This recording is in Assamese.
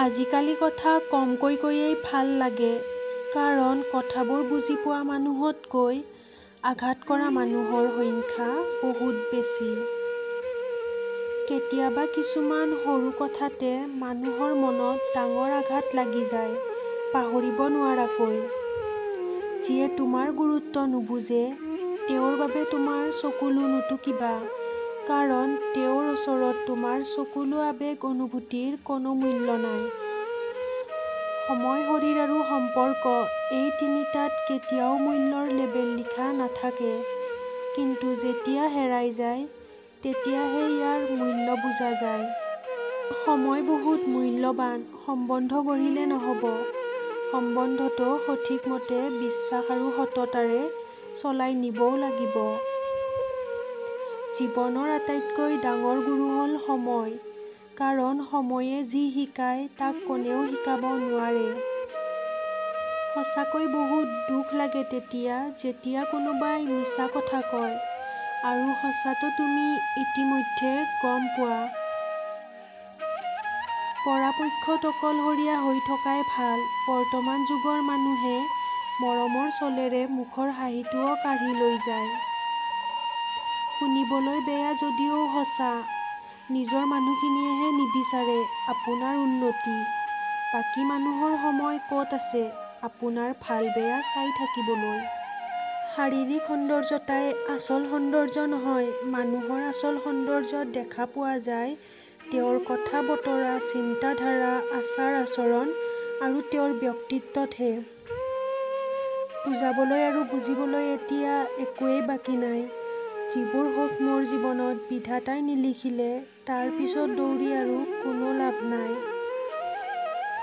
আজিকালি কথা কমকৈ কৈয়েই ভাল লাগে, কাৰণ কথাবোৰ বুজি পোৱা মানুহতকৈ আঘাত কৰা মানুহৰ সংখ্যা বহুত বেছি। কেতিয়াবা কিছুমান সৰু কথাতে মানুহৰ মনত ডাঙৰ আঘাত লাগি যায়, পাহৰিব নোৱাৰাকৈ। যিয়ে তোমাৰ গুৰুত্ব নুবুজে, তেওঁৰ বাবে তোমাৰ চকুলো নুটুকিবা, কাৰণ তেওঁৰ ওচৰত তোমাৰ চকুলো আবেগ অনুভূতিৰ কোনো মূল্য নাই। সময়, শৰীৰ আৰু সম্পৰ্ক এই তিনিটাত কেতিয়াও মূল্যৰ লেবেল লিখা নাথাকে, কিন্তু যেতিয়া হেৰাই যায়, তেতিয়াহে ইয়াৰ মূল্য বুজা যায়। সময় বহুত মূল্যৱান। সম্বন্ধ গঢ়িলে নহ'ব, সম্বন্ধটো সঠিকমতে বিশ্বাস আৰু সততাৰে চলাই নিবও লাগিব। জীৱনৰ আটাইতকৈ ডাঙৰ গুৰু হ'ল সময়, কাৰণ সময়ে যি শিকায় তাক কোনেও শিকাব নোৱাৰে। সঁচাকৈ বহুত দুখ লাগে তেতিয়া, যেতিয়া কোনোবাই মিছা কথা কয়, আৰু সঁচাটো তুমি ইতিমধ্যে গম পোৱা। পৰাপক্ষত অকলশৰীয়া হৈ থকাই ভাল। বৰ্তমান যুগৰ মানুহে মৰমৰ চলেৰে মুখৰ হাঁহিটোও কাঢ়ি লৈ যায়। শুনিবলৈ বেয়া যদিও সঁচা, নিজৰ মানুহখিনিয়েহে নিবিচাৰে আপোনাৰ উন্নতি। বাকী মানুহৰ সময় ক'ত আছে আপোনাৰ ভাল-বেয়া চাই থাকিবলৈ। শাৰীৰিক সৌন্দৰ্যতাই আচল সৌন্দৰ্য নহয়। মানুহৰ আচল সৌন্দৰ্য দেখা পোৱা যায় তেওঁৰ কথা-বতৰা, চিন্তাধাৰা, আচাৰ-আচৰণ আৰু তেওঁৰ ব্যক্তিত্বতহে। বুজাবলৈ আৰু বুজিবলৈ এতিয়া একোৱেই বাকী নাই। যিবোৰ সুখ মোৰ জীৱনত বিধাতাই নিলিখিলে, তাৰ পিছত দৌৰি আৰু কোনো লাভ নাই।